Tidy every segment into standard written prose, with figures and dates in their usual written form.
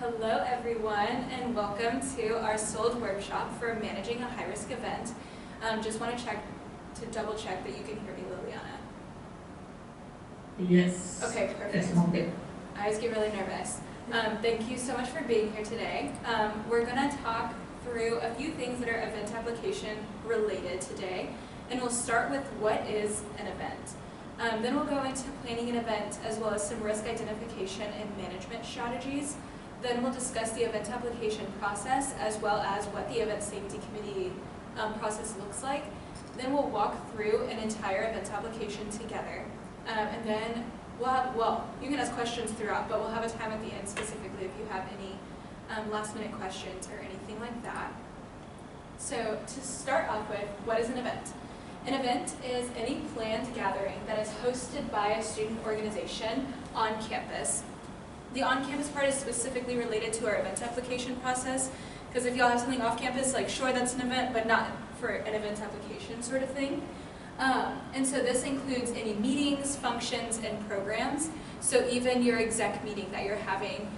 Hello everyone, and welcome to our SOLD workshop for managing a high-risk event. Just want to double check that you can hear me, Liliana. Yes. Okay, perfect. I always get really nervous. Thank you so much for being here today. We're going to talk through a few things that are event application related today, and we'll start with what is an event. Then we'll go into planning an event as well as some risk identification and management strategies. Then we'll discuss the event application process as well as what the event safety committee process looks like. Then we'll walk through an entire event application together. And then you can ask questions throughout, but we'll have a time at the end specifically if you have any last minute questions or anything like that. So to start off with, what is an event? An event is any planned gathering that is hosted by a student organization on campus. The on-campus part is specifically related to our event application process, because if y'all have something off campus, like sure that's an event, but not for an event application sort of thing. And so this includes any meetings, functions, and programs. So even your exec meeting that you're having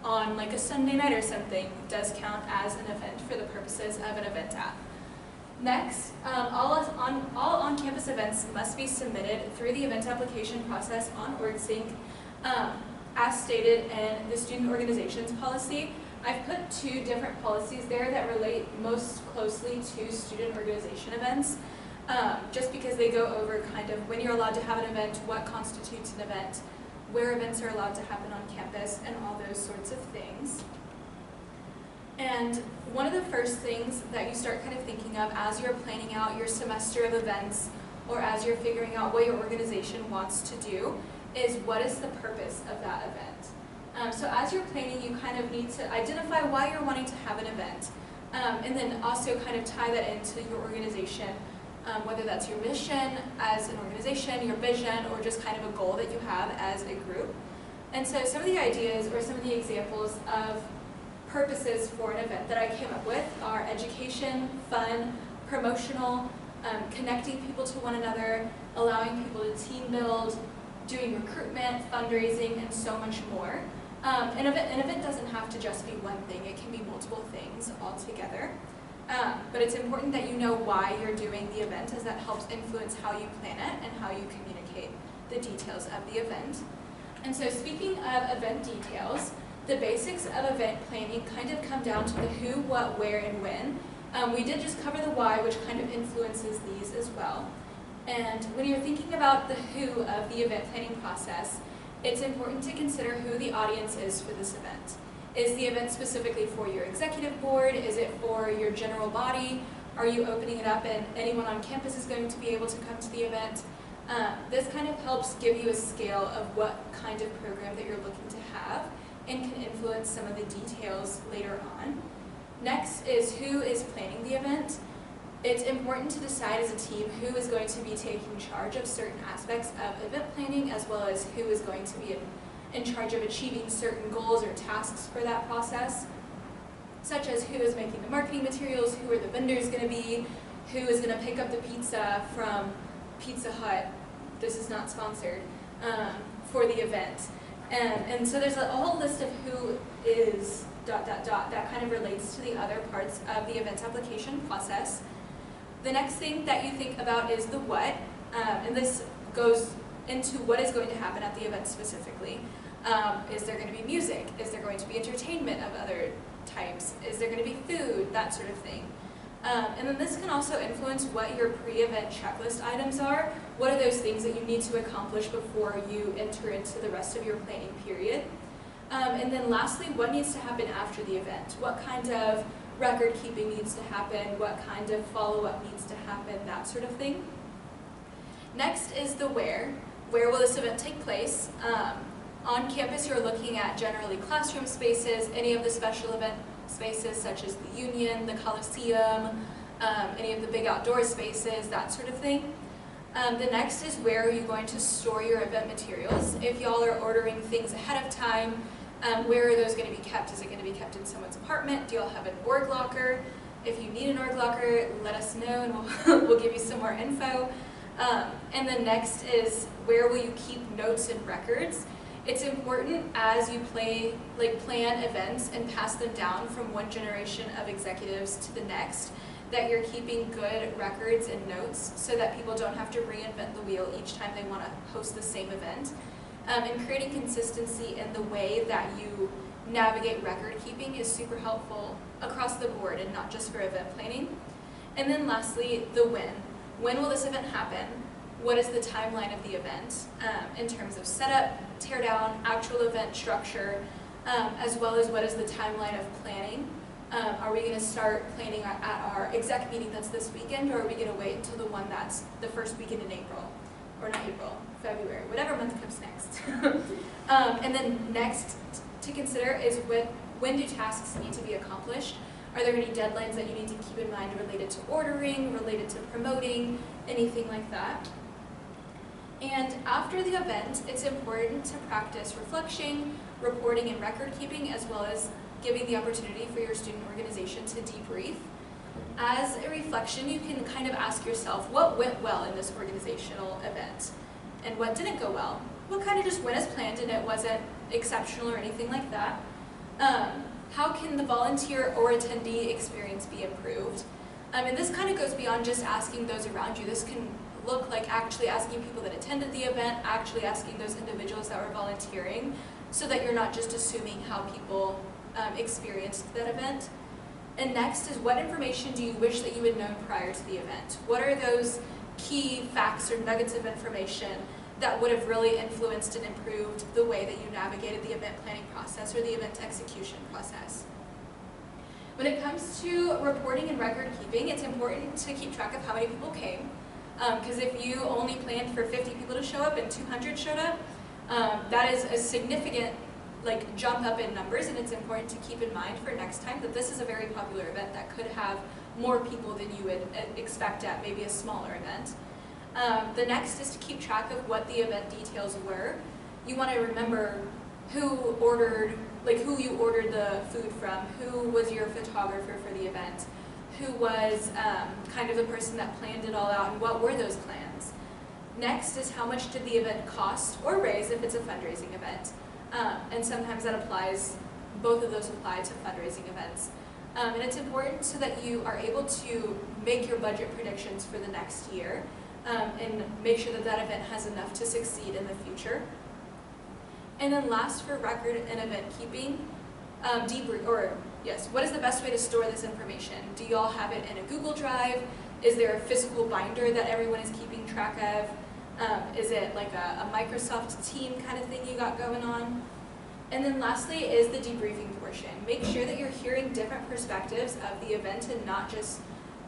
on like a Sunday night or something does count as an event for the purposes of an event app. Next, all on-campus events must be submitted through the event application process on OrgSync. As stated in the student organizations policy, I've put two different policies there that relate most closely to student organization events, just because they go over kind of when you're allowed to have an event, what constitutes an event, where events are allowed to happen on campus, and all those sorts of things. And one of the first things that you start kind of thinking of as you're planning out your semester of events, or as you're figuring out what your organization wants to do, is what is the purpose of that event. So as you're planning, you kind of need to identify why you're wanting to have an event, and then also kind of tie that into your organization, whether that's your mission as an organization, your vision, or just kind of a goal that you have as a group. And so some of the ideas or some of the examples of purposes for an event that I came up with are education, fun, promotional, connecting people to one another, allowing people to team build, doing recruitment, fundraising, and so much more. An event doesn't have to just be one thing, it can be multiple things altogether. But it's important that you know why you're doing the event, as that helps influence how you plan it and how you communicate the details of the event. And so speaking of event details, the basics of event planning kind of come down to the who, what, where, and when. We did just cover the why, which kind of influences these as well. And when you're thinking about the who of the event planning process, it's important to consider who the audience is for this event. Is the event specifically for your executive board? Is it for your general body? Are you opening it up and anyone on campus is going to be able to come to the event? This kind of helps give you a scale of what kind of program that you're looking to have and can influence some of the details later on. Next is who is planning the event. It's important to decide as a team who is going to be taking charge of certain aspects of event planning, as well as who is going to be in charge of achieving certain goals or tasks for that process, such as who is making the marketing materials, who are the vendors going to be, who is going to pick up the pizza from Pizza Hut, this is not sponsored, for the event. And so there's a whole list of who is ... that kind of relates to the other parts of the event application process. The next thing that you think about is the what, and this goes into what is going to happen at the event specifically. Is there going to be music? Is there going to be entertainment of other types? Is there going to be food? That sort of thing. And then this can also influence what your pre-event checklist items are. What are those things that you need to accomplish before you enter into the rest of your planning period? And then lastly, what needs to happen after the event? What kind of record keeping needs to happen? What kind of follow-up needs to happen? That sort of thing. Next is the where. Where will this event take place? On campus, you're looking at generally classroom spaces, any of the special event spaces such as the Union, the Coliseum, any of the big outdoor spaces, that sort of thing. The next is where are you going to store your event materials? If y'all are ordering things ahead of time, where are those going to be kept? Is it going to be kept in someone's apartment? Do y'all have an org locker? If you need an org locker, let us know and we'll give you some more info. And then next is where will you keep notes and records? It's important as you plan events and pass them down from one generation of executives to the next, that you're keeping good records and notes so that people don't have to reinvent the wheel each time they want to host the same event. And creating consistency in the way that you navigate record keeping is super helpful across the board and not just for event planning. And then lastly, the when. When will this event happen? What is the timeline of the event in terms of setup, tear down, actual event structure, as well as what is the timeline of planning? Are we going to start planning at our exec meeting that's this weekend, or are we going to wait until the one that's the first weekend in April? Or not April, February, whatever month comes next. And then next to consider is when do tasks need to be accomplished? Are there any deadlines that you need to keep in mind related to ordering, related to promoting, anything like that? And after the event, it's important to practice reflection, reporting, and record keeping, as well as giving the opportunity for your student organization to debrief. As a reflection, you can kind of ask yourself, what went well in this organizational event? And what didn't go well? What kind of just went as planned and it wasn't exceptional or anything like that? How can the volunteer or attendee experience be improved? And this kind of goes beyond just asking those around you. This can look like actually asking people that attended the event, actually asking those individuals that were volunteering, so that you're not just assuming how people experienced that event. And next is, what information do you wish that you had known prior to the event? What are those key facts or nuggets of information that would have really influenced and improved the way that you navigated the event planning process or the event execution process? When it comes to reporting and record keeping, it's important to keep track of how many people came. Because if you only planned for 50 people to show up and 200 showed up, that is a significant jump up in numbers, and it's important to keep in mind for next time that this is a very popular event that could have more people than you would expect at maybe a smaller event. The next is to keep track of what the event details were. You want to remember who you ordered the food from, who was your photographer for the event, who was kind of the person that planned it all out, and what were those plans. Next is, how much did the event cost or raise if it's a fundraising event. And sometimes that applies, both of those apply to fundraising events. And it's important so that you are able to make your budget predictions for the next year and make sure that that event has enough to succeed in the future. And then last, for record and event keeping, what is the best way to store this information? Do you all have it in a Google Drive? Is there a physical binder that everyone is keeping track of? Is it like a Microsoft team kind of thing you got going on? And then lastly is the debriefing portion. Make sure that you're hearing different perspectives of the event and not just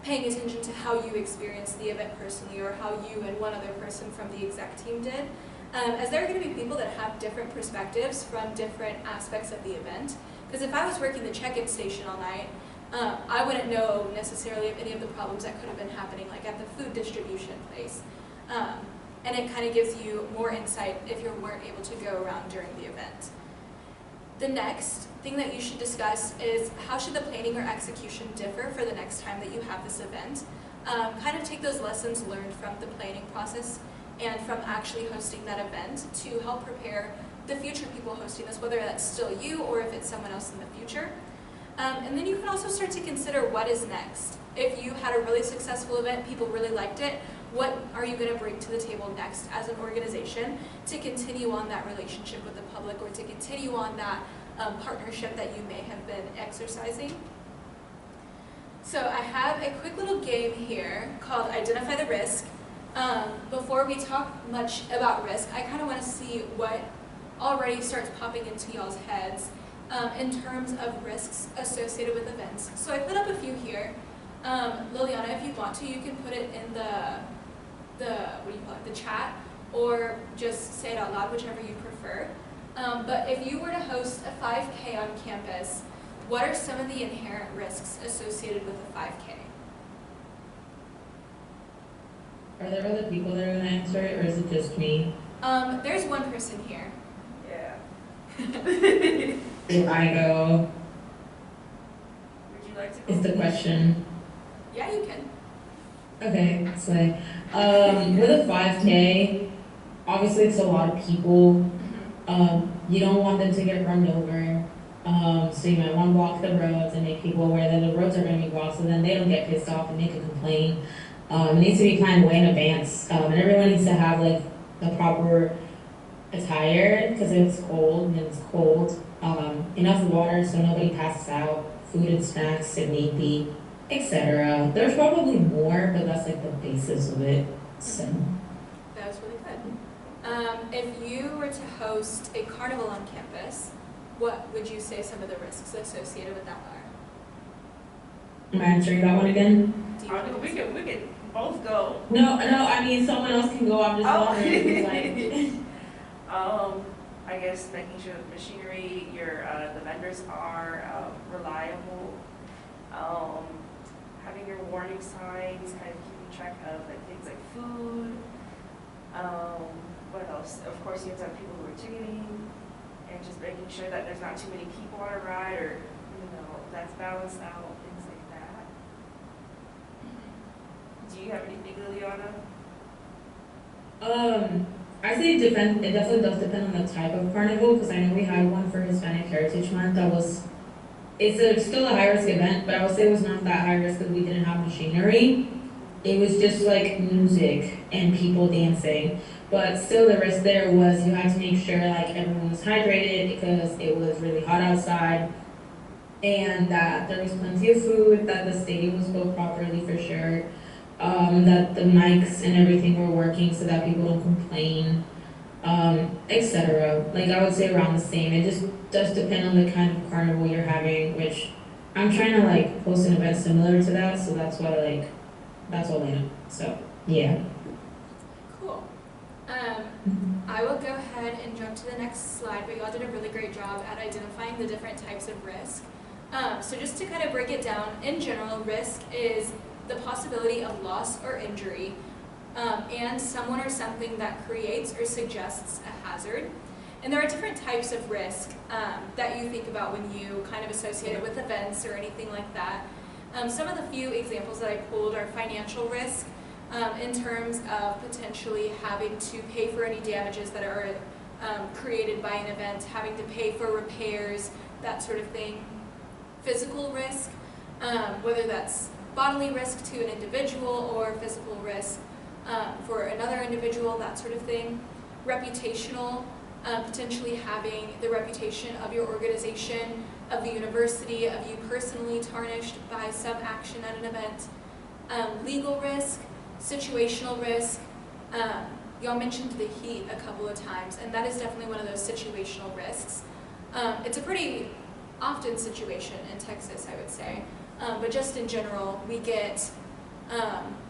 paying attention to how you experienced the event personally or how you and one other person from the exec team did. As there are going to be people that have different perspectives from different aspects of the event. Because if I was working the check-in station all night, I wouldn't know necessarily of any of the problems that could have been happening, like at the food distribution place. And it kind of gives you more insight if you weren't able to go around during the event. The next thing that you should discuss is, how should the planning or execution differ for the next time that you have this event? Kind of take those lessons learned from the planning process and from actually hosting that event to help prepare the future people hosting this, whether that's still you or if it's someone else in the future. And then you can also start to consider what is next. If you had a really successful event, people really liked it, what are you going to bring to the table next as an organization to continue on that relationship with the public or to continue on that partnership that you may have been exercising? So I have a quick little game here called Identify the Risk. Before we talk much about risk, I kind of want to see what already starts popping into y'all's heads in terms of risks associated with events. So I put up a few here. Liliana, if you want to, you can put it in the chat, or just say it out loud, whichever you prefer. But if you were to host a 5K on campus, what are some of the inherent risks associated with a 5K? Are there other people that are going to answer it, or is it just me? There's one person here. Yeah. If I go, Would you like to go? is the question. Yeah, you can. Okay, so with a 5K, obviously it's a lot of people. You don't want them to get run over. So you might want to walk the roads and make people aware that the roads are going to be blocked so then they don't get pissed off and make a complaint. It needs to be planned way in advance. And everyone needs to have like the proper attire because it's cold and it's cold. Enough water so nobody passes out, food and snacks if need be, etc. There's probably more, but that's like the basis of it. So. That was really good. If you were to host a carnival on campus, what would you say some of the risks associated with that are? Am I answering that one again? Do you We can both go. No, I mean someone else can go. I'm just wondering. Like, I guess making sure that the machinery, the vendors are reliable. Having your warning signs, kind of keeping track of like things like food. What else? Of course, you have to have people who are ticketing, and just making sure that there's not too many people on a ride, or that's balanced out, things like that. Do you have anything, Liliana? I say it definitely does depend on the type of carnival because I know we had one for Hispanic Heritage Month that was, still a high risk event, but I would say it was not that high risk because we didn't have machinery. It was just like music and people dancing. But still the risk there was you had to make sure like everyone was hydrated because it was really hot outside and that there was plenty of food, that the stadium was built properly for sure, that the mics and everything were working so that people don't complain, etc. Like I would say around the same. It just does depend on the kind of carnival you're having, which I'm trying to like host an event similar to that, so that's why that's all I know. So yeah. Cool. I will go ahead and jump to the next slide, but you all did a really great job at identifying the different types of risk. So just to kind of break it down, in general, risk is the possibility of loss or injury and someone or something that creates or suggests a hazard. And there are different types of risk that you think about when you kind of associate it with events or anything like that. Some of the few examples that I pulled are financial risk, in terms of potentially having to pay for any damages that are created by an event, having to pay for repairs, that sort of thing. Physical risk, whether that's bodily risk to an individual or physical risk for another individual, that sort of thing. Reputational, potentially having the reputation of your organization, of the university, of you personally tarnished by some action at an event. Legal risk, situational risk. Y'all mentioned the heat a couple of times, and that is definitely one of those situational risks. It's a pretty often situation in Texas, I would say. But just in general, we get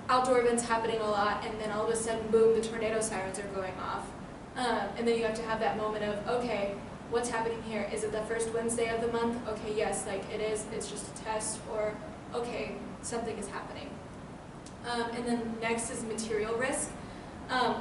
outdoor events happening a lot, and then all of a sudden, boom, the tornado sirens are going off. And then you have to have that moment of, okay, what's happening here? Is it the first Wednesday of the month? Okay, yes, like it is, it's just a test, or okay, something is happening. And then next is material risk,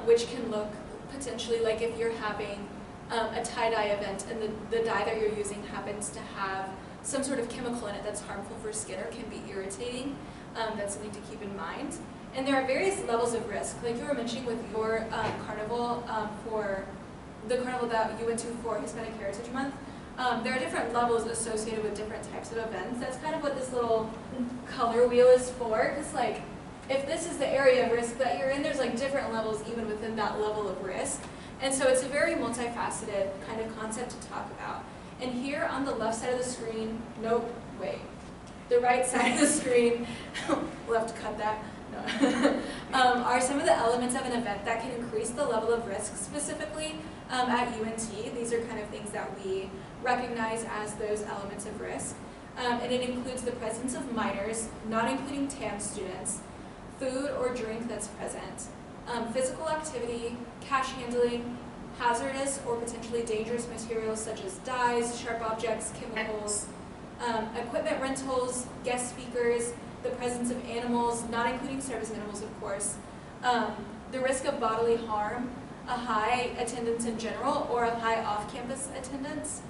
which can look potentially like if you're having a tie-dye event and the dye that you're using happens to have some sort of chemical in it that's harmful for skin or can be irritating. That's something to keep in mind. And there are various levels of risk. Like you were mentioning with your carnival, for the carnival that you went to for Hispanic Heritage Month, there are different levels associated with different types of events. That's kind of what this little color wheel is for, because like, if this is the area of risk that you're in, there's like different levels even within that level of risk. And so it's a very multifaceted kind of concept to talk about. And here on the left side of the screen, the right side of the screen, we'll have to cut that, no. Are some of the elements of an event that can increase the level of risk specifically at UNT. These are kind of things that we recognize as those elements of risk. And it includes the presence of minors, not including TAM students, food or drink that's present, physical activity, cash handling, hazardous or potentially dangerous materials such as dyes, sharp objects, chemicals, equipment rentals, guest speakers, the presence of animals, not including service animals of course, the risk of bodily harm, a high attendance in general or a high off-campus attendance,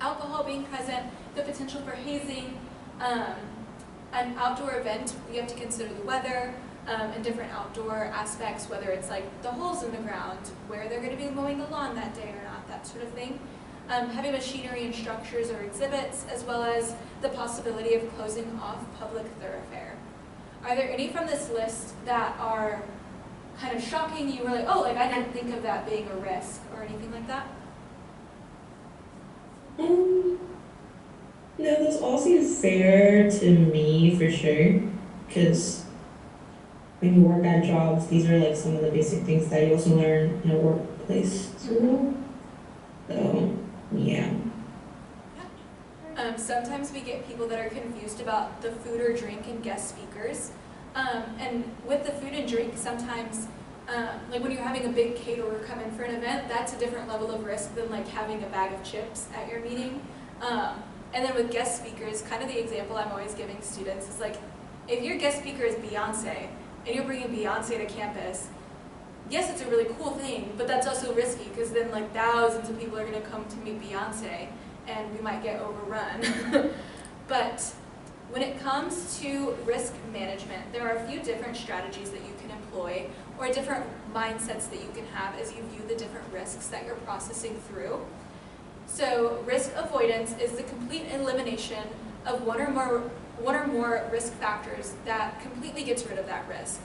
alcohol being present, the potential for hazing, an outdoor event, we have to consider the weather and different outdoor aspects, whether it's like the holes in the ground, where they're going to be mowing the lawn that day or not, that that sort of thing. Heavy machinery and structures or exhibits, as well as the possibility of closing off public thoroughfare. Are there any from this list that are kind of shocking? You were like, oh, like I didn't think of that being a risk or anything like that? No, those all seem fair to me for sure, because when you work at jobs, these are like some of the basic things that you also learn in a workplace too. So, yeah. Sometimes we get people that are confused about the food or drink and guest speakers. And with the food and drink, sometimes, like when you're having a big caterer come in for an event, that's a different level of risk than like having a bag of chips at your meeting. And then with guest speakers, kind of the example I'm always giving students is like, if your guest speaker is Beyonce, and you're bringing Beyonce to campus, yes, it's a really cool thing, but that's also risky because then like thousands of people are going to come to meet Beyonce, and we might get overrun. But when it comes to risk management, there are a few different strategies that you can employ, or different mindsets that you can have as you view the different risks that you're processing through. So risk avoidance is the complete elimination of one or more risk factors that completely gets rid of that risk.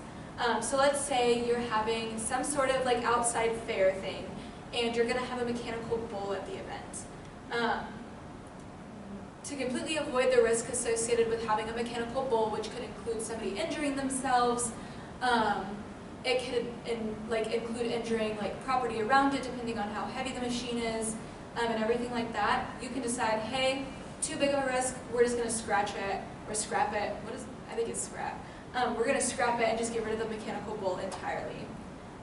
So let's say you're having some sort of like outside fair thing, and you're going to have a mechanical bull at the event. To completely avoid the risk associated with having a mechanical bull, which could include somebody injuring themselves, it could include injuring like property around it, depending on how heavy the machine is, and everything like that. You can decide, hey, too big of a risk, we're just going to scratch it or scrap it. I think it's scrap. We're going to scrap it and just get rid of the mechanical bull entirely.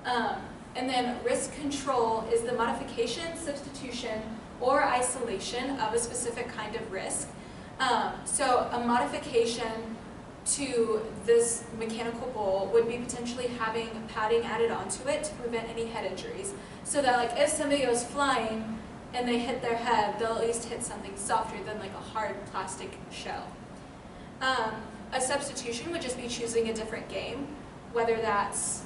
And then risk control is the modification, substitution, or isolation of a specific kind of risk. So a modification to this mechanical bull would be potentially having padding added onto it to prevent any head injuries. So that like if somebody goes flying and they hit their head, they'll at least hit something softer than like a hard plastic shell. A substitution would just be choosing a different game, whether that's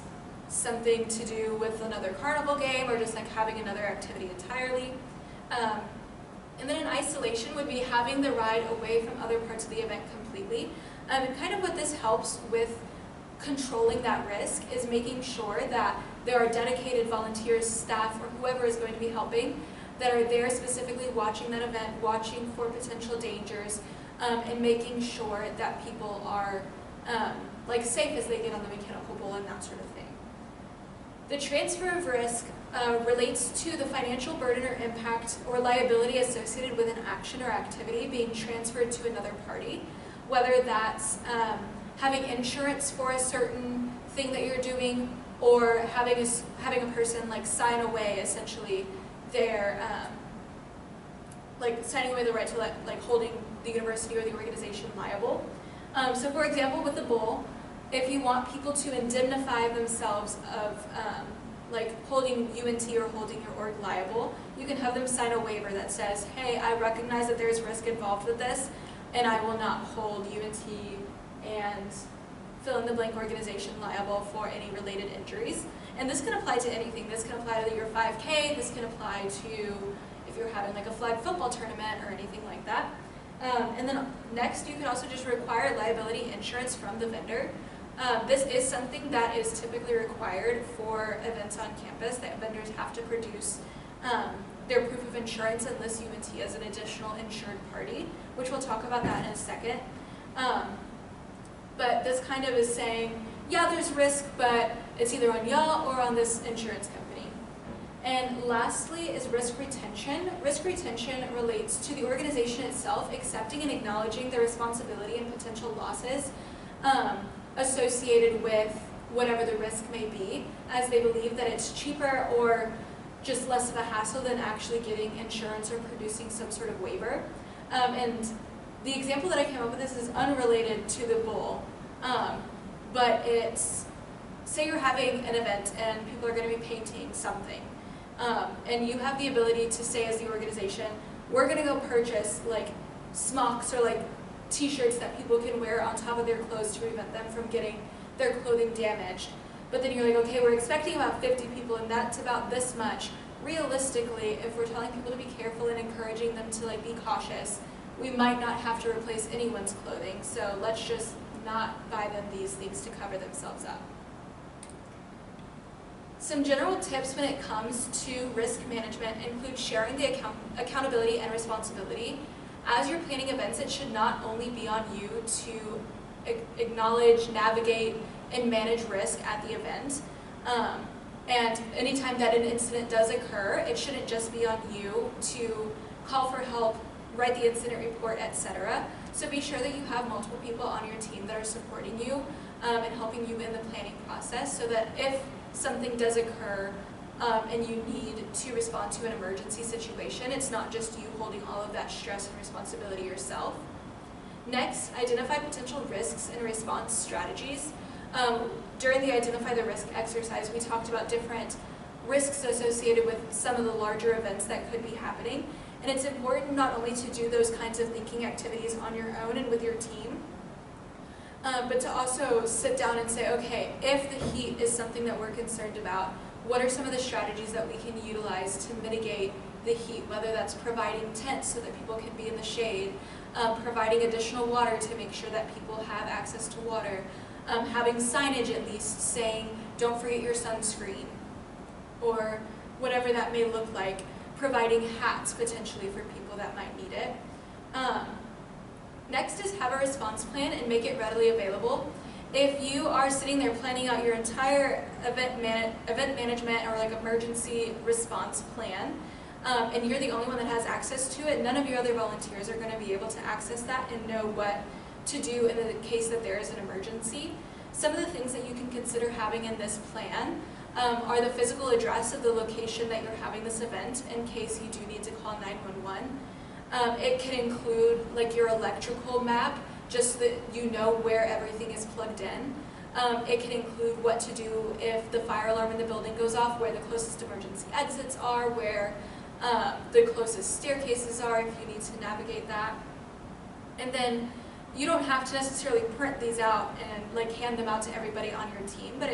something to do with another carnival game or just like having another activity entirely. And then an isolation would be having the ride away from other parts of the event completely. And kind of what this helps with controlling that risk is making sure that there are dedicated volunteers, staff, or whoever is going to be helping that are there specifically watching that event, watching for potential dangers, and making sure that people are like safe as they get on the mechanical bull and that sort of thing. The transfer of risk relates to the financial burden or impact or liability associated with an action or activity being transferred to another party, whether that's having insurance for a certain thing that you're doing, or having a person like sign away essentially their like signing away the right to like holding the university or the organization liable. So for example, with the bull, if you want people to indemnify themselves of like holding UNT or holding your org liable, you can have them sign a waiver that says, hey, I recognize that there's risk involved with this, and I will not hold UNT and fill in the blank organization liable for any related injuries. And this can apply to anything. This can apply to your 5K, this can apply to if you're having like a flag football tournament or anything like that. And then next, you can also just require liability insurance from the vendor. This is something that is typically required for events on campus, that vendors have to produce their proof of insurance and list UNT as an additional insured party, which we'll talk about that in a second. But this kind of is saying, yeah, there's risk, but it's either on y'all or on this insurance company. And lastly is risk retention. Risk retention relates to the organization itself accepting and acknowledging the responsibility and potential losses associated with whatever the risk may be, as they believe that it's cheaper or just less of a hassle than actually getting insurance or producing some sort of waiver. And the example that I came up with this is unrelated to the bull, but it's, say you're having an event and people are going to be painting something, and you have the ability to say as the organization, we're going to go purchase like smocks or like t-shirts that people can wear on top of their clothes to prevent them from getting their clothing damaged. But then you're like, okay, we're expecting about 50 people and that's about this much. realistically, if we're telling people to be careful and encouraging them to like be cautious, we might not have to replace anyone's clothing, so let's just not buy them these things to cover themselves up. Some general tips when it comes to risk management include sharing the accountability and responsibility. As you're planning events, it should not only be on you to acknowledge, navigate, and manage risk at the event. And anytime that an incident does occur, it shouldn't just be on you to call for help, write the incident report, etc. So be sure that you have multiple people on your team that are supporting you and helping you in the planning process, so that if something does occur and you need to respond to an emergency situation, it's not just you holding all of that stress and responsibility yourself. Next, identify potential risks and response strategies. During the Identify the Risk exercise, we talked about different risks associated with some of the larger events that could be happening. And it's important not only to do those kinds of thinking activities on your own and with your team, but to also sit down and say, okay, if the heat is something that we're concerned about, what are some of the strategies that we can utilize to mitigate the heat, whether that's providing tents so that people can be in the shade, providing additional water to make sure that people have access to water, having signage at least saying, don't forget your sunscreen, or whatever that may look like, providing hats potentially for people that might need it. Next is have a response plan and make it readily available. If you are sitting there planning out your entire event management or like emergency response plan, and you're the only one that has access to it, none of your other volunteers are going to be able to access that and know what to do in the case that there is an emergency. Some of the things that you can consider having in this plan are the physical address of the location that you're having this event in case you do need to call 911. It can include like your electrical map, just so that you know where everything is plugged in. It can include what to do if the fire alarm in the building goes off, where the closest emergency exits are, where the closest staircases are if you need to navigate that. And then you don't have to necessarily print these out and like hand them out to everybody on your team, but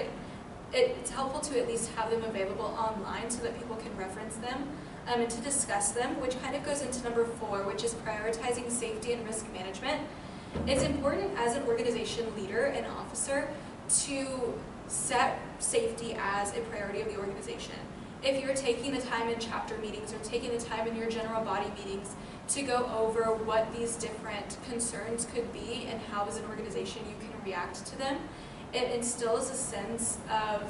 it's helpful to at least have them available online so that people can reference them and to discuss them, which kind of goes into number 4, which is prioritizing safety and risk management. It's important as an organization leader and officer to set safety as a priority of the organization. If you're taking the time in chapter meetings or taking the time in your general body meetings to go over what these different concerns could be and how as an organization you can react to them, it instills a sense of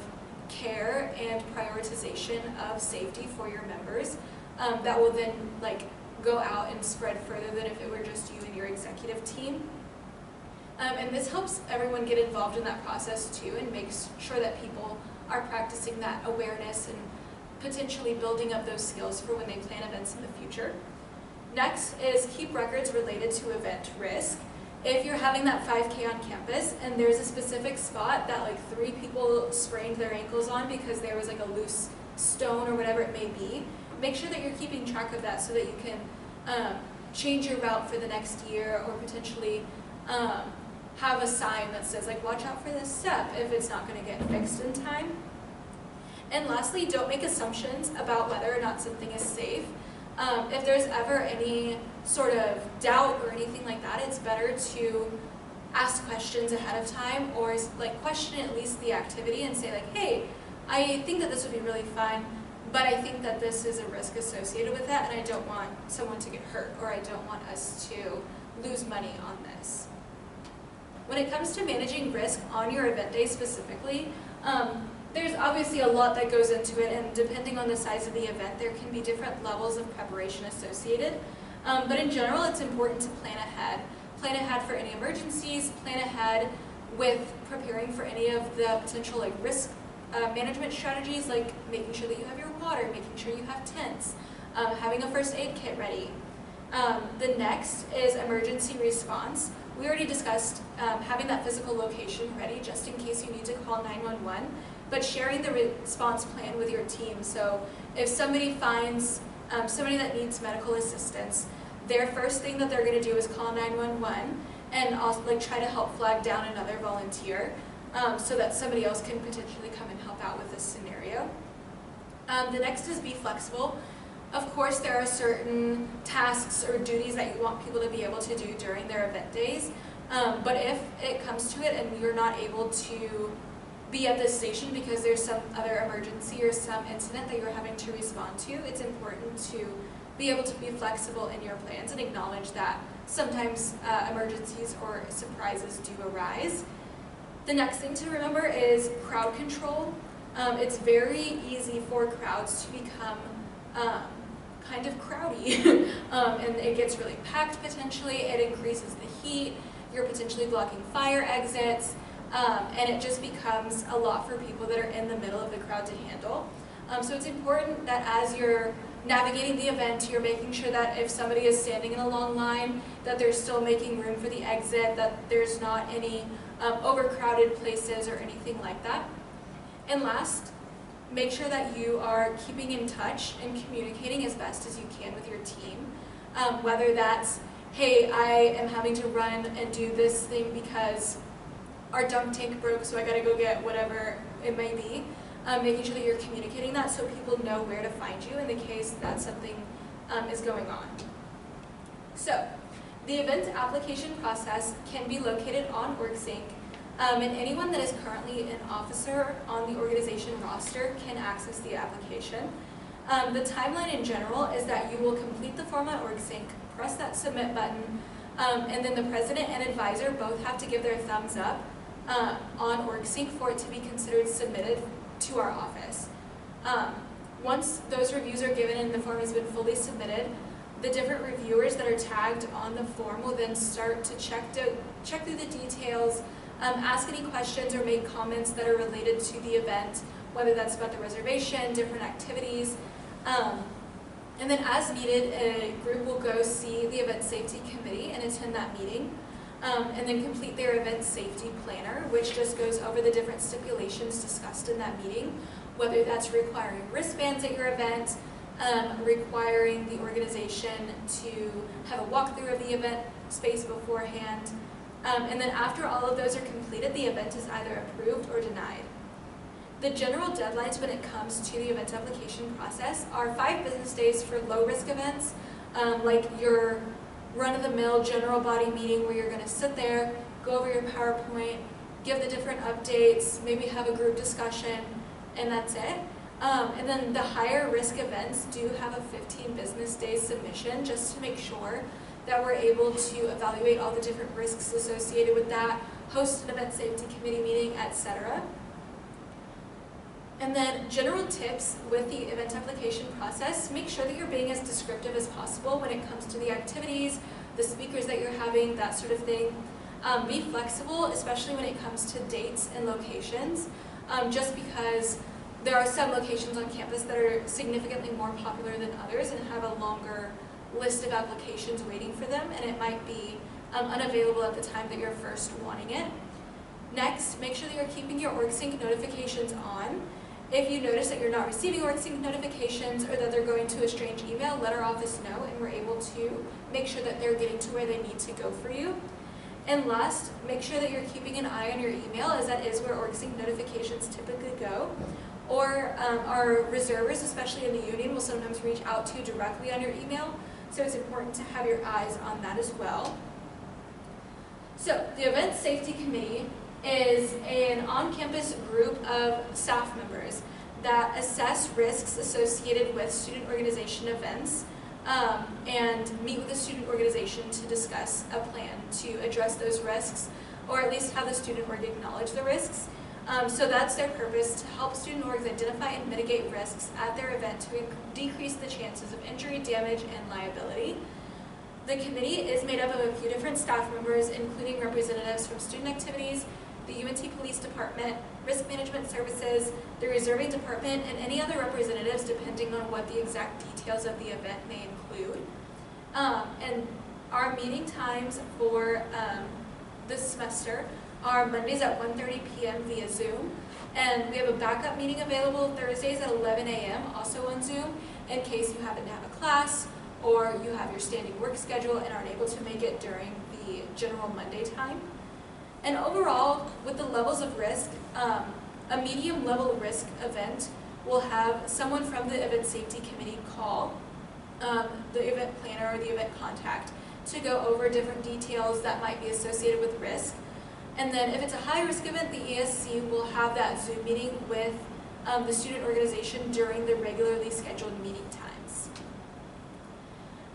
care and prioritization of safety for your members that will then like go out and spread further than if it were just you and your executive team. And this helps everyone get involved in that process too, and makes sure that people are practicing that awareness and potentially building up those skills for when they plan events in the future. Next is keep records related to event risk. If you're having that 5K on campus and there's a specific spot that like 3 people sprained their ankles on because there was like a loose stone or whatever it may be, make sure that you're keeping track of that so that you can change your route for the next year, or potentially have a sign that says like watch out for this step if it's not going to get fixed in time. And lastly, don't make assumptions about whether or not something is safe. If there's ever any sort of doubt or anything like that, it's better to ask questions ahead of time, or like question at least the activity and say like, hey, I think that this would be really fun, but I think that this is a risk associated with that, and I don't want someone to get hurt, or I don't want us to lose money on this. When it comes to managing risk on your event day specifically, there's obviously a lot that goes into it, and depending on the size of the event, there can be different levels of preparation associated. But in general, it's important to plan ahead. Plan ahead for any emergencies, plan ahead with preparing for any of the potential like risk management strategies, like making sure that you have your water, making sure you have tents, having a first aid kit ready. The next is emergency response. We already discussed having that physical location ready just in case you need to call 911, but sharing the response plan with your team. So if somebody finds somebody that needs medical assistance, their first thing that they're going to do is call 911 and also like try to help flag down another volunteer so that somebody else can potentially come and help out with this scenario. The next is be flexible. Of course, there are certain tasks or duties that you want people to be able to do during their event days, but if it comes to it and you're not able to be at this station because there's some other emergency or some incident that you're having to respond to, it's important to be able to be flexible in your plans and acknowledge that sometimes emergencies or surprises do arise. The next thing to remember is crowd control. It's very easy for crowds to become kind of crowdy and it gets really packed potentially. It increases the heat. You're potentially blocking fire exits. And it just becomes a lot for people that are in the middle of the crowd to handle. So it's important that as you're navigating the event, you're making sure that if somebody is standing in a long line, that they're still making room for the exit, that there's not any overcrowded places or anything like that. And last, make sure that you are keeping in touch and communicating as best as you can with your team. Whether that's, hey, I am having to run and do this thing because our dunk tank broke, so I gotta go get whatever it may be. Making sure that you're communicating that so people know where to find you in the case that something is going on. So, the event application process can be located on OrgSync, and anyone that is currently an officer on the organization roster can access the application. The timeline in general is that you will complete the form on OrgSync, press that submit button, and then the president and advisor both have to give their thumbs up on OrgSync for it to be considered submitted to our office. Once those reviews are given and the form has been fully submitted, the different reviewers that are tagged on the form will then start to check through the details, ask any questions or make comments that are related to the event, whether that's about the reservation, different activities. And then as needed, a group will go see the event safety committee and attend that meeting. And then complete their event safety planner, which just goes over the different stipulations discussed in that meeting, whether that's requiring wristbands at your event, requiring the organization to have a walkthrough of the event space beforehand, and then after all of those are completed, the event is either approved or denied. The general deadlines when it comes to the event application process are 5 business days for low-risk events, like your run-of-the-mill general body meeting where you're going to sit there, go over your PowerPoint, give the different updates, maybe have a group discussion, and that's it. And then the higher risk events do have a 15 business day submission just to make sure that we're able to evaluate all the different risks associated with that, host an event safety committee meeting, etc. And then general tips with the event application process, make sure that you're being as descriptive as possible when it comes to the activities, the speakers that you're having, that sort of thing. Be flexible, especially when it comes to dates and locations, just because there are some locations on campus that are significantly more popular than others and have a longer list of applications waiting for them, and it might be unavailable at the time that you're first wanting it. Next, make sure that you're keeping your OrgSync notifications on. If you notice that you're not receiving OrgSync notifications or that they're going to a strange email, let our office know and we're able to make sure that they're getting to where they need to go for you. And last, make sure that you're keeping an eye on your email, as that is where OrgSync notifications typically go. Or our reservers, especially in the union, will sometimes reach out to you directly on your email, so it's important to have your eyes on that as well. So, the Event Safety Committee is an on-campus group of staff members that assess risks associated with student organization events and meet with the student organization to discuss a plan to address those risks, or at least have the student org acknowledge the risks. So that's their purpose, to help student orgs identify and mitigate risks at their event to decrease the chances of injury, damage, and liability. The committee is made up of a few different staff members, including representatives from Student Activities, the UNT Police Department, Risk Management Services, the Reserving Department, and any other representatives depending on what the exact details of the event may include. And our meeting times for this semester are Mondays at 1:30 p.m. via Zoom, and we have a backup meeting available Thursdays at 11 a.m. also on Zoom in case you happen to have a class or you have your standing work schedule and aren't able to make it during the general Monday time. And overall, with the levels of risk, a medium level risk event we'll have someone from the event safety committee call the event planner or the event contact to go over different details that might be associated with risk. And then if it's a high-risk event, the ESC will have that Zoom meeting with the student organization during the regularly scheduled meeting times.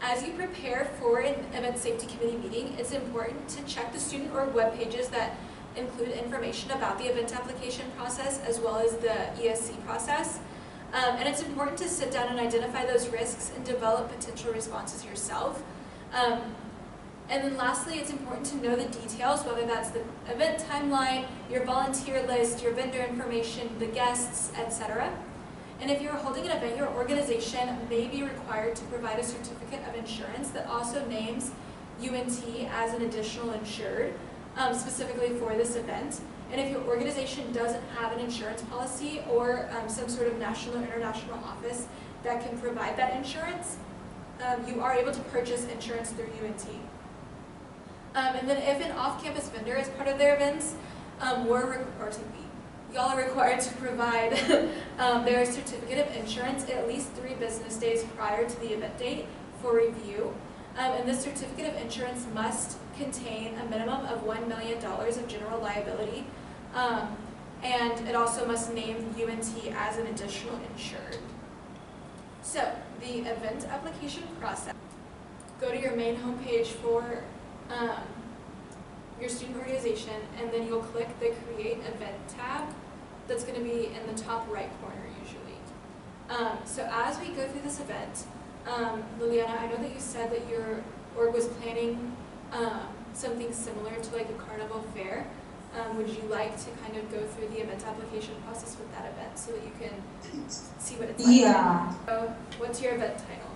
As you prepare for an event safety committee meeting, it's important to check the student org web pages that include information about the event application process as well as the ESC process. And it's important to sit down and identify those risks and develop potential responses yourself. And then lastly, it's important to know the details, whether that's the event timeline, your volunteer list, your vendor information, the guests, etc. And if you're holding an event, your organization may be required to provide a certificate of insurance that also names UNT as an additional insured, specifically for this event. And if your organization doesn't have an insurance policy or some sort of national or international office that can provide that insurance, you are able to purchase insurance through UNT. And then if an off-campus vendor is part of their events, y'all are required to provide their certificate of insurance at least 3 business days prior to the event date for review. And this certificate of insurance must contain a minimum of $1 million of general liability, and it also must name UNT as an additional insured. So, the event application process. Go to your main homepage for your student organization, and then you'll click the Create Event tab that's going to be in the top right corner usually. So as we go through this event, Liliana, I know that you said that your org was planning something similar to like a carnival fair. Would you like to kind of go through the event application process with that event so that you can see what it's like? Yeah. So, what's your event title?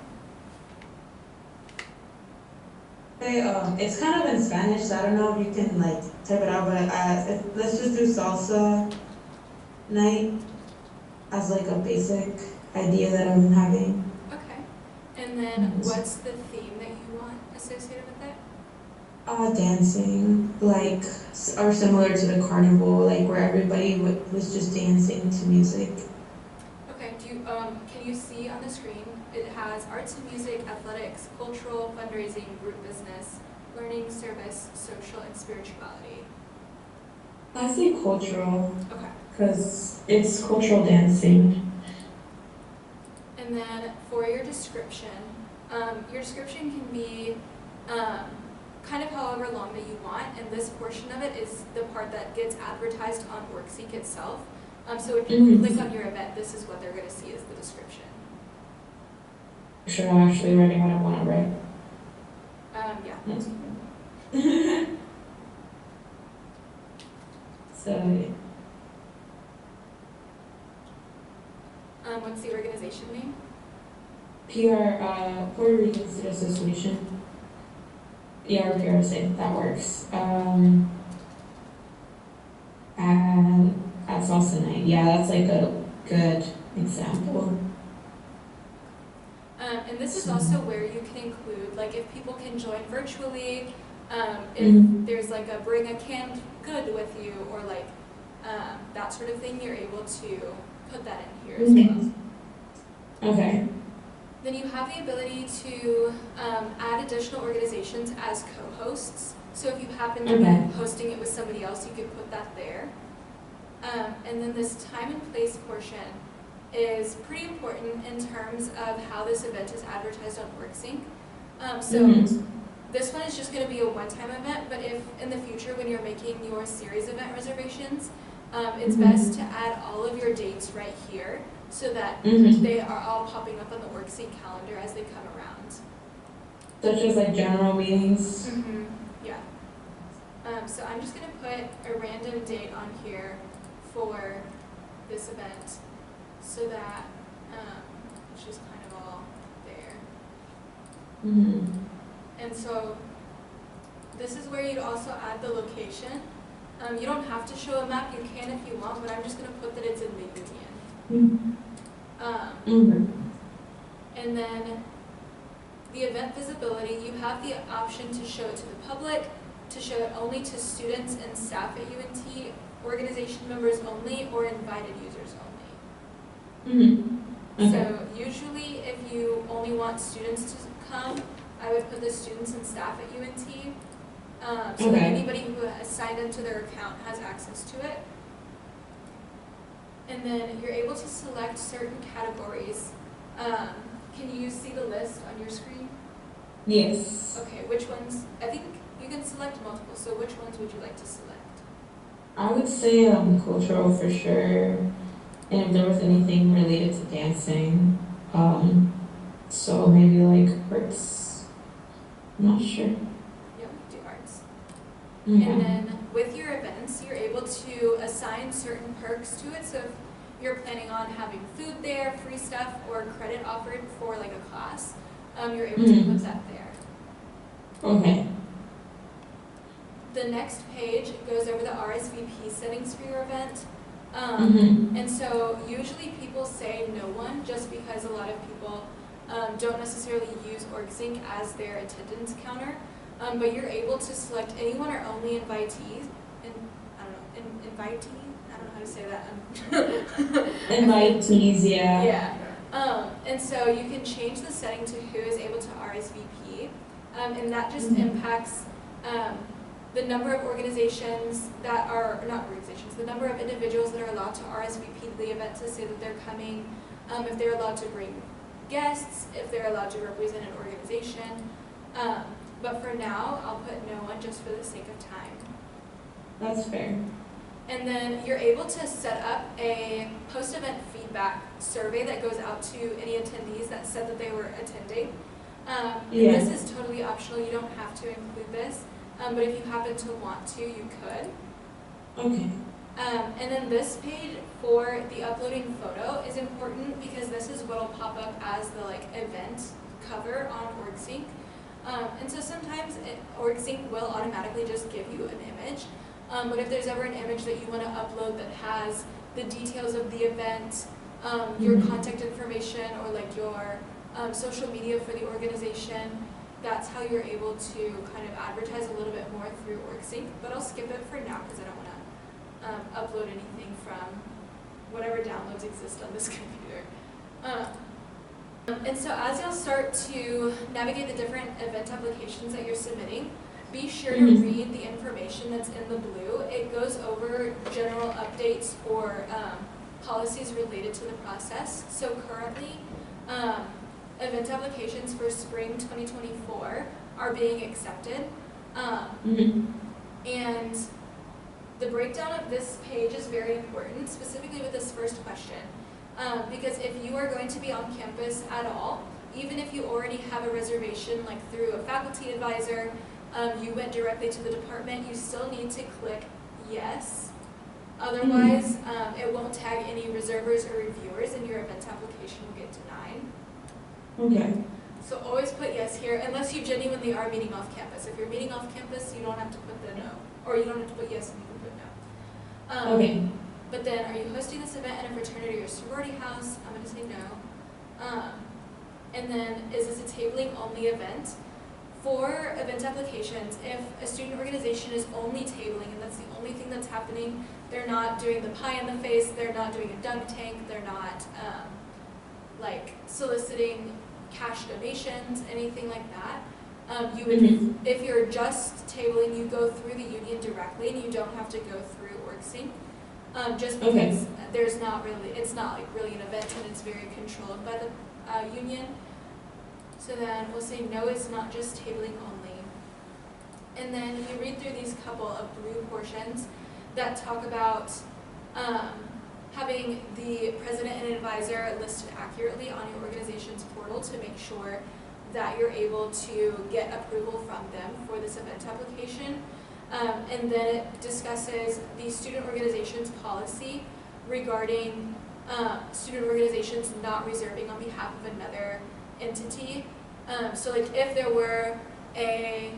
Okay, it's kind of in Spanish, so I don't know if you can like type it out, but let's just do salsa night as like a basic idea that I'm having. Okay. And then what's the theme that you want associated with that? Dancing, like, or similar to the carnival, like where everybody was just dancing to music. Okay, can you see on the screen, it has arts and music, athletics, cultural, fundraising, group business, learning, service, social, and spirituality. I say cultural. Okay. Because it's cultural dancing. And then for your description can be kind of however long that you want, and this portion of it is the part that gets advertised on WorkSeek itself. So if you click on your event, this is what they're going to see as the description. Sure, I'm actually writing what I want to write. Yeah. So, what's the organization name? Puerto Rican Student Association. Yeah, or PRSA, that works. And that's also nice. Yeah, that's like a good example. And this is also where you can include, like, if people can join virtually, if there's like a bring a canned good with you, or like that sort of thing, you're able to put that in here as well. Okay. Then you have the ability to add additional organizations as co-hosts. So if you happen to be hosting it with somebody else, you could put that there. And then this time and place portion is pretty important in terms of how this event is advertised on WorkSync. This one is just going to be a one-time event, but if in the future when you're making your series event reservations, it's best to add all of your dates right here so that they are all popping up on the WorkSync calendar as they come around. Such as like general meetings? Yeah. So I'm just going to put a random date on here for this event so that it's just kind of all there. And so this is where you'd also add the location. You don't have to show a map, you can if you want, but I'm just going to put that it's in the Union. And then the event visibility, you have the option to show it to the public, to show it only to students and staff at UNT, organization members only, or invited users only. Okay. So usually if you only want students to come, I would put the students and staff at UNT. So that Okay. anybody who has signed into their account has access to it. And then you're able to select certain categories. Can you see the list on your screen? Yes. Okay, which ones? I think you can select multiple, so which ones would you like to select? I would say cultural for sure, and if there was anything related to dancing, so maybe like arts. I'm not sure. Yeah, we do arts. Okay. And then with your events, you're able to assign certain perks to it. So if you're planning on having food there, free stuff, or credit offered for like a class, you're able to put that there. Okay. The next page goes over the RSVP settings for your event. And so usually people say no one just because a lot of people don't necessarily use OrgSync as their attendance counter. But you're able to select anyone or only invitees. Invitee? I don't know how to say that. Invitees, yeah. Yeah. And so you can change the setting to who is able to RSVP. And that just impacts the number of organizations that are, not organizations, the number of individuals that are allowed to RSVP to the event to say that they're coming, if they're allowed to bring guests, if they're allowed to represent an organization. But for now, I'll put no one just for the sake of time. That's fair. And then you're able to set up a post-event feedback survey that goes out to any attendees that said that they were attending. And this is totally optional, you don't have to include this. But if you happen to want to, you could. Okay. And then this page for the uploading photo is important because this is what will pop up as the event cover on OrgSync. And so sometimes OrgSync will automatically just give you an image. But if there's ever an image that you want to upload that has the details of the event, your contact information, or your social media for the organization, that's how you're able to kind of advertise a little bit more through OrgSync. But I'll skip it for now because I don't want to upload anything from whatever downloads exist on this computer. And so as you'll start to navigate the different event applications that you're submitting, be sure to read the information that's in the blue. It goes over general updates or policies related to the process. So currently, event applications for spring 2024 are being accepted. And the breakdown of this page is very important, specifically with this first question. Because if you are going to be on campus at all, even if you already have a reservation through a faculty advisor, you went directly to the department, you still need to click yes. Otherwise, it won't tag any reservers or reviewers and your event application will get denied. Okay. So always put yes here, unless you genuinely are meeting off campus. If you're meeting off campus, you don't have to put the no. Or you don't have to put yes and you can put no. Okay. But then, are you hosting this event in a fraternity or sorority house? I'm going to say no. And then, is this a tabling only event? For event applications, if a student organization is only tabling and that's the only thing that's happening, they're not doing the pie in the face, they're not doing a dunk tank, they're not soliciting cash donations, anything like that. You would, if you're just tabling, you go through the union directly and you don't have to go through OrgSync. Just because there's not really, it's not really an event and it's very controlled by the union. So then we'll say no, it's not just tabling only. And then you read through these couple of blue portions that talk about having the president and advisor listed accurately on your organization's portal to make sure that you're able to get approval from them for this event application. And then it discusses the student organization's policy regarding student organizations not reserving on behalf of another entity. So if there were a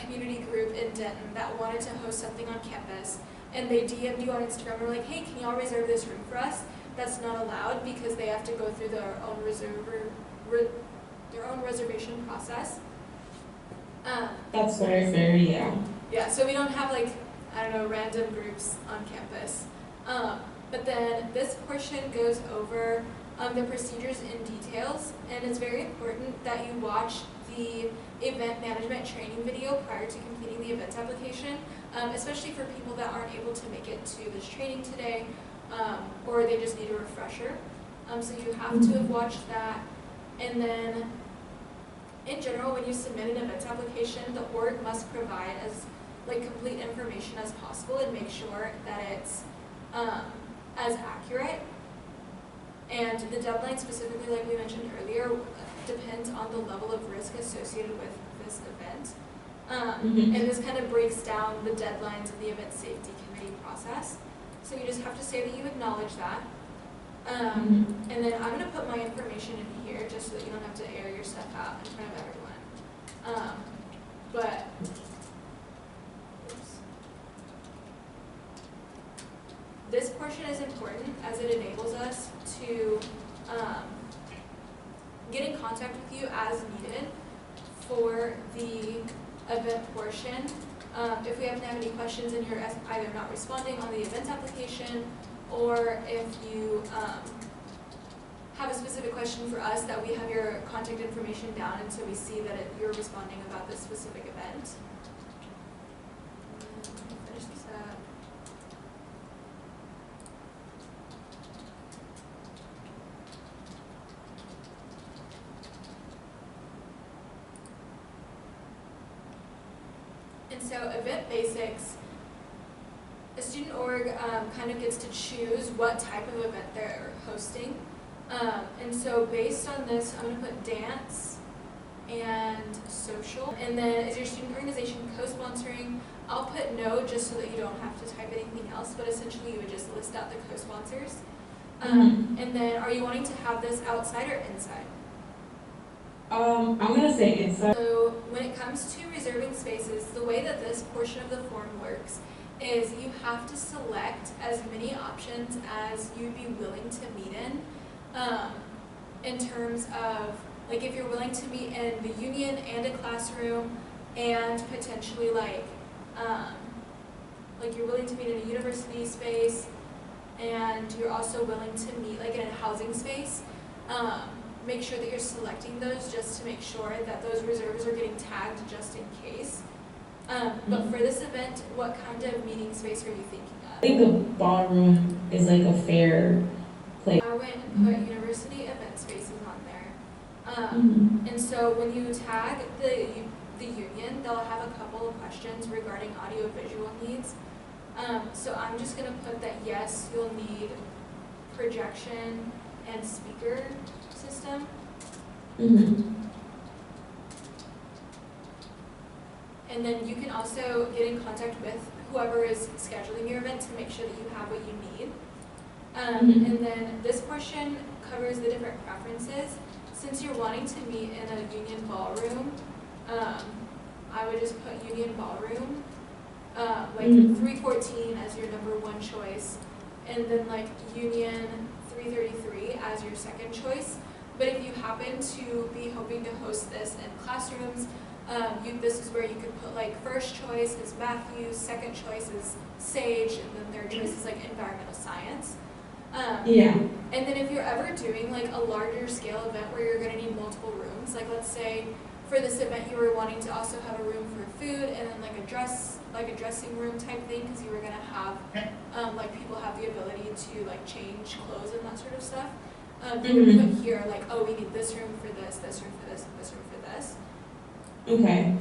community group in Denton that wanted to host something on campus and they DM'd you on Instagram and were like, hey, can y'all reserve this room for us? That's not allowed because they have to go through their own reservation process. That's very fair, yeah. Yeah, so we don't have random groups on campus. But then this portion goes over the procedures in details, and it's very important that you watch the event management training video prior to completing the events application, especially for people that aren't able to make it to this training today, or they just need a refresher. So you have to have watched that. And then in general, when you submit an events application, the org must provide as complete information as possible and make sure that it's as accurate. And the deadline specifically, like we mentioned earlier, depends on the level of risk associated with this event. And this kind of breaks down the deadlines of the event safety committee process. So you just have to say that you acknowledge that. And then I'm going to put my information in here just so that you don't have to air your stuff out in front of everyone. But this portion is important as it enables us to get in contact with you as needed for the event portion. If we happen to have any questions and you're either not responding on the event application, or if you have a specific question for us, that we have your contact information down and so we see that you're responding about this specific event. Finish this up. And so event basics, a student org kind of gets to choose what type of event they're hosting. And so based on this, I'm going to put dance and social. And then is your student organization co-sponsoring? I'll put no just so that you don't have to type anything else, but essentially you would just list out the co-sponsors. And then are you wanting to have this outside or inside? I'm going to say inside. So when it comes to reserving spaces, the way that this portion of the form works is you have to select as many options as you'd be willing to meet in terms of, like, if you're willing to meet in the union and a classroom and potentially you're willing to meet in a university space and you're also willing to meet in a housing space. Make sure that you're selecting those just to make sure that those reserves are getting tagged just in case. But for this event, what kind of meeting space are you thinking of? I think the ballroom is a fair place. I went and put university event spaces on there. And so when you tag the union, they'll have a couple of questions regarding audio-visual needs. So I'm just going to put that yes, you'll need projection and speaker system. And then you can also get in contact with whoever is scheduling your event to make sure that you have what you need. And then this portion covers the different preferences. Since you're wanting to meet in a union ballroom, I would just put union ballroom, 314 as your number one choice, and then union 333 as your second choice. But if you happen to be hoping to host this in classrooms, this is where you could put first choice is Matthews, second choice is Sage, and then third choice is environmental science. And then if you're ever doing a larger scale event where you're going to need multiple rooms, let's say for this event you were wanting to also have a room for food and then a dressing room type thing, because you were going to have people have the ability to change clothes and that sort of stuff. You would put here oh, we need this room for this room for this, and this room for this. Okay.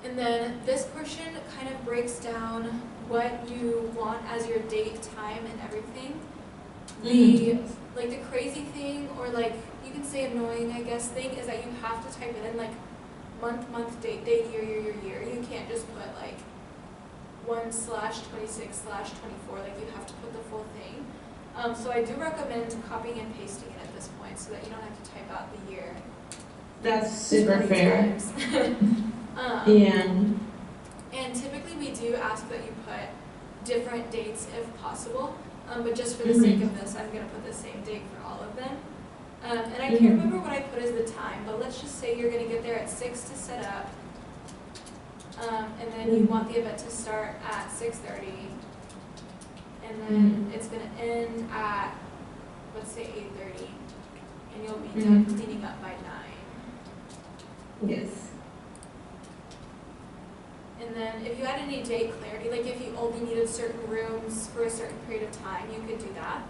And then this portion kind of breaks down what you want as your date, time, and everything. The crazy thing, or you can say annoying, I guess, thing is that you have to type it in month, date, year. You can't just put 1/26/24. You have to put the full thing. So I do recommend copying and pasting it at this point so that you don't have to type out the year. That's super fair. And typically we do ask that you put different dates if possible, but just for the sake of this, I'm going to put the same date for all of them. And I can't remember what I put as the time, but let's just say you're going to get there at 6 to set up, and then you want the event to start at 6:30, and then it's gonna end at, let's say 8:30, and you'll be done cleaning up by 9. Yes. And then if you had any date clarity, like if you only needed certain rooms for a certain period of time, you could do that.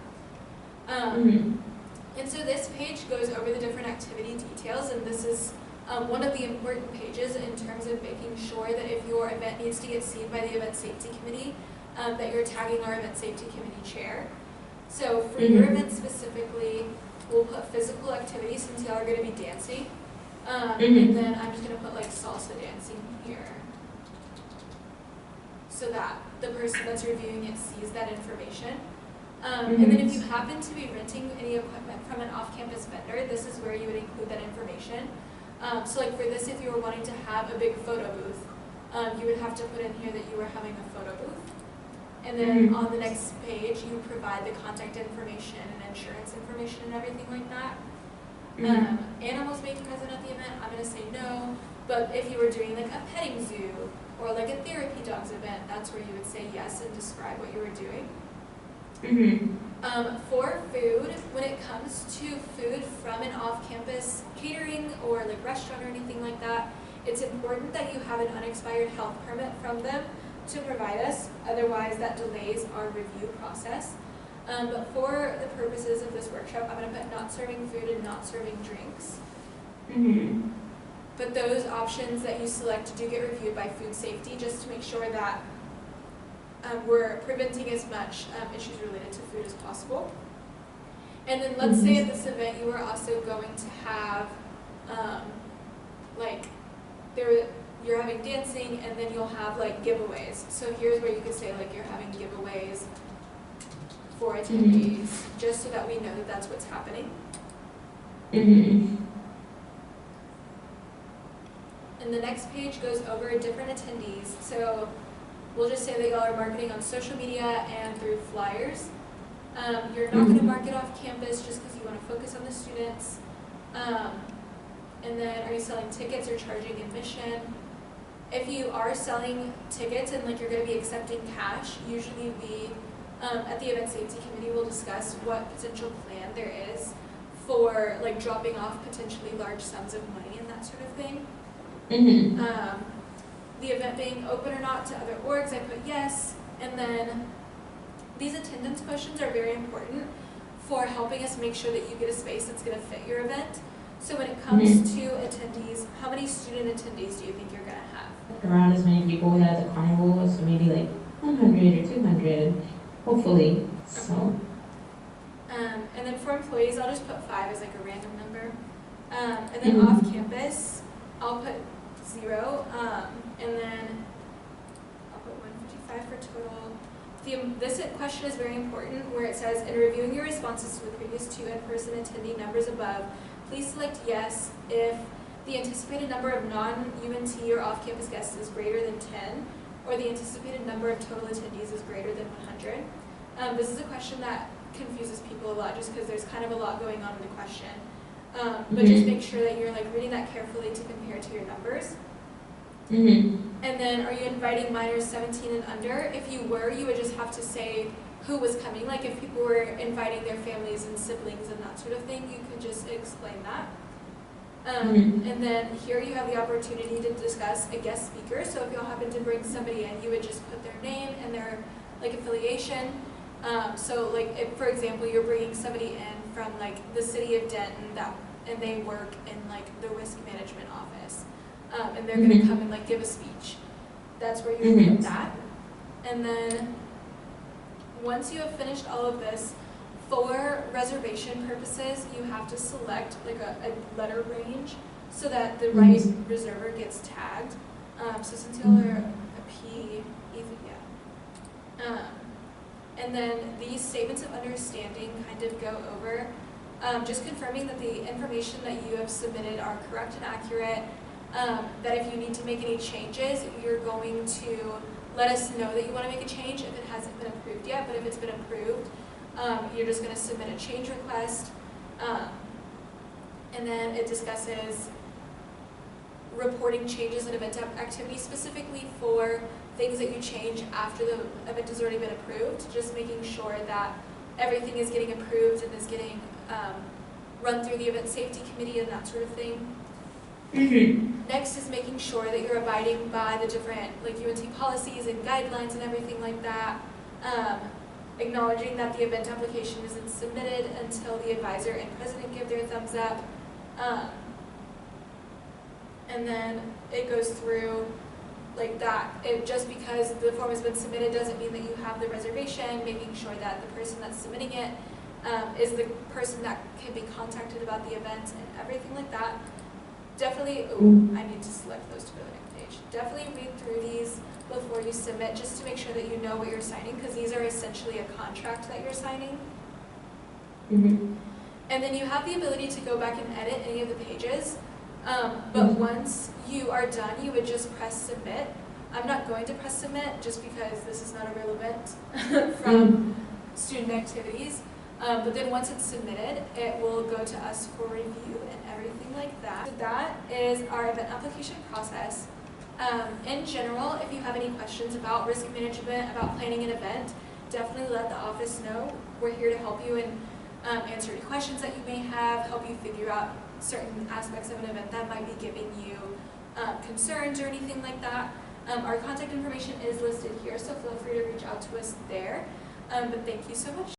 And so this page goes over the different activity details, and this is one of the important pages in terms of making sure that if your event needs to get seen by the event safety committee, that you're tagging our event safety committee chair. So for your event specifically, we'll put physical activities since y'all are going to be dancing. And then I'm just going to put like salsa dancing here, so that the person that's reviewing it sees that information. And then if you happen to be renting any equipment from an off-campus vendor, this is where you would include that information. So like for this, if you were wanting to have a big photo booth, you would have to put in here that you were having a photo booth. And then on the next page, you provide the contact information and insurance information and everything like that. Animals may be present at the event, I'm going to say no. But if you were doing like a petting zoo or like a therapy dogs event, that's where you would say yes and describe what you were doing. For food, when it comes to food from an off-campus catering or like restaurant or anything like that, it's important that you have an unexpired health permit from them to provide us, otherwise that delays our review process. But for the purposes of this workshop, I'm going to put not serving food and not serving drinks. But those options that you select do get reviewed by food safety, just to make sure that we're preventing as much issues related to food as possible. And then let's say at this event you are also going to have, you're having dancing, and then you'll have like giveaways. So here's where you could say like you're having giveaways for attendees, just so that we know that that's what's happening. And the next page goes over different attendees. So we'll just say that y'all are marketing on social media and through flyers. You're not going to market off campus just because you want to focus on the students. And then are you selling tickets or charging admission? If you are selling tickets and like you're going to be accepting cash, usually we at the event safety committee will discuss what potential plan there is for like dropping off potentially large sums of money and that sort of thing. The event being open or not to other orgs, I put yes. And then these attendance questions are very important for helping us make sure that you get a space that's going to fit your event. So when it comes to attendees, how many student attendees do you think you're going to have? Around as many people as the carnival, so maybe like 100 or 200, hopefully. So. And then for employees, I'll just put 5 as like a random number. And then off campus, I'll put 0. And then I'll put 155 for total. This question is very important, where it says, in reviewing your responses to the previous 2 in-person attendee numbers above, please select yes if the anticipated number of non-UNT or off-campus guests is greater than 10, or the anticipated number of total attendees is greater than 100. This is a question that confuses people a lot just because there's kind of a lot going on in the question. But just make sure that you're like reading that carefully to compare to your numbers. And then, are you inviting minors 17 and under? If you were, you would just have to say who was coming. Like if people were inviting their families and siblings and that sort of thing, you could just explain that. And then here you have the opportunity to discuss a guest speaker. So if y'all happen to bring somebody in, you would just put their name and their like affiliation. So like if, for example, you're bringing somebody in from like the city of Denton and they work in like the risk management office. And they're going to come and like give a speech. That's where you put that. And then once you have finished all of this, for reservation purposes, you have to select like a letter range so that the right reserver gets tagged. So since y'all are a P, easy, yeah. And then these statements of understanding kind of go over just confirming that the information that you have submitted are correct and accurate. That if you need to make any changes, you're going to let us know that you want to make a change if it hasn't been approved yet, but if it's been approved, you're just going to submit a change request. And then it discusses reporting changes in event activities, specifically for things that you change after the event has already been approved, just making sure that everything is getting approved and is getting run through the event safety committee and that sort of thing. Next is making sure that you're abiding by the different like UNT policies and guidelines and everything like that. Acknowledging that the event application isn't submitted until the advisor and president give their thumbs up. And then it goes through like that. Just because the form has been submitted doesn't mean that you have the reservation, making sure that the person that's submitting it is the person that can be contacted about the event and everything like that. Definitely, I need to select those to go to the next page. Definitely read through these before you submit, just to make sure that you know what you're signing, because these are essentially a contract that you're signing. And then you have the ability to go back and edit any of the pages, but once you are done, you would just press submit. I'm not going to press submit just because this is not a real event from student activities. But then once it's submitted, it will go to us for review and everything like that. So that is our event application process. In general, if you have any questions about risk management, about planning an event, definitely let the office know. We're here to help you and answer any questions that you may have, help you figure out certain aspects of an event that might be giving you concerns or anything like that. Our contact information is listed here, so feel free to reach out to us there. But thank you so much.